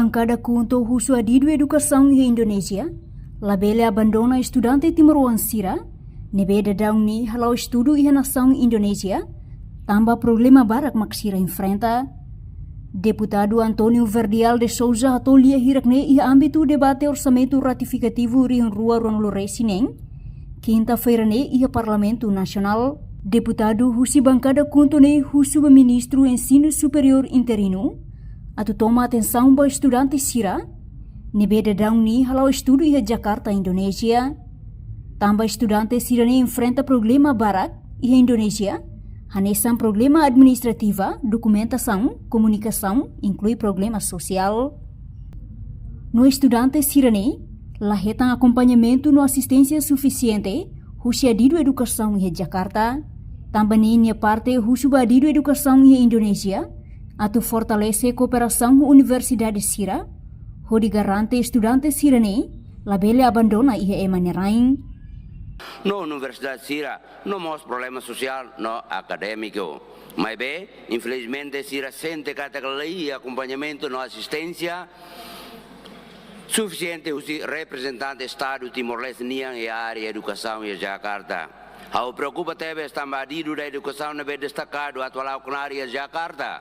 bancada conto husu adido educação em Indonésia, labele abandona estudante Timor Sira, nebeda dauni halau estudo e nação Indonésia, tamba problema barak maksira enfrenta. Deputado Antônio Verdial de Souza atolia hirakne e âmbito debate orçamento ratificativo rin rua Ronlore Sineng, quinta-feira ne e Parlamento Nacional. Deputado husi bancada conto ne husu ministro ensino superior interino, atu toma atenção ba estudante Sira, nebeda dauni halau estudo e Jakarta, Indonésia. Tamba estudante Sira ne enfrenta problema barak e Indonésia, hanesan problema administrativa, documentação, comunicação, inclui problema social. No estudante Sirane, lahetan acompanhamento no assistência suficiente, husi adido educação em Jakarta. Também minha parte husi adido educação em Indonésia, atu fortalece cooperação Universidade Sira, hodi garante estudante Sirane, labele abandona e emanerain. No Universidade Sira não mostra problema social no acadêmico, mas bem, infelizmente Sira sente categoria e acompanhamento na assistência suficiente os representantes do Estado Timor-Leste niang e área educação e Jakarta. Ao preocupa também está marido da educação na bem destacado atual na área Jakarta.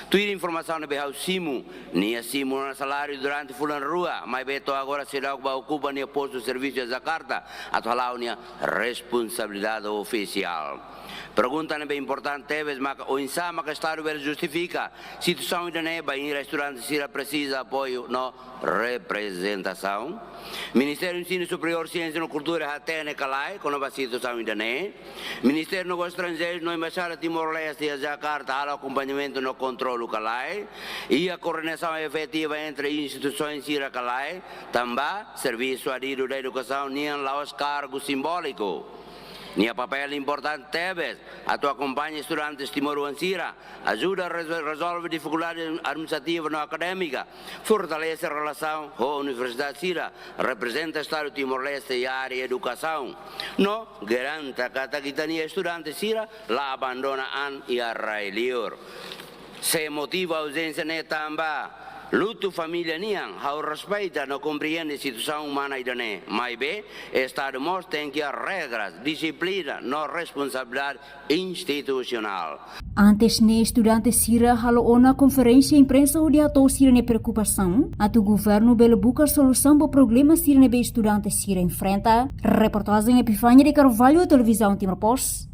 Tuir informação na bem ao Simu, nia Simu na salário durante fulan rua, mas bem to agora será que ocupa nia posto de serviço de Jakarta, atual nia responsabilidade oficial. Pergunta bem importante também, mas o insama que o Estado justifica situação ainda não é bem restaurante se precisa apoio na representação. Ministério do Ensino Superior, Ciência e Cultura até ne calai com a situação ainda não é. Ministério dos Estrangeiros no embaixada Timor-Leste e Jakarta há acompanhamento no controle calai e a coordenação efetiva entre instituições Sira calai, também serviço adido da educação nem lá os cargos simbólicos. Nia papel importante também, a tua acompanha estudantes Timor-Sira, ajuda a resolver dificuldades administrativas não acadêmicas, fortalece a relação com a Universidade Sira, representa o Estado Timor-Leste e a área de educação. Não garanta que a quitania estudantes Sira la abandona an e a raelior. Se motiva a ausência ne também. Luto família niang, hau respeita não compreende a situação humana idane, mas bem, Estado mos tem que regras, disciplina, não responsabilidade institucional. Antes ne estudante Sira halo ona conferência imprensa onde atou Sira ne preocupação, atu governo belo busca solução para problema Sira ne be estudante Sira enfrenta. Reportagem Epifânia de Carvalho, Televisão Timor Post.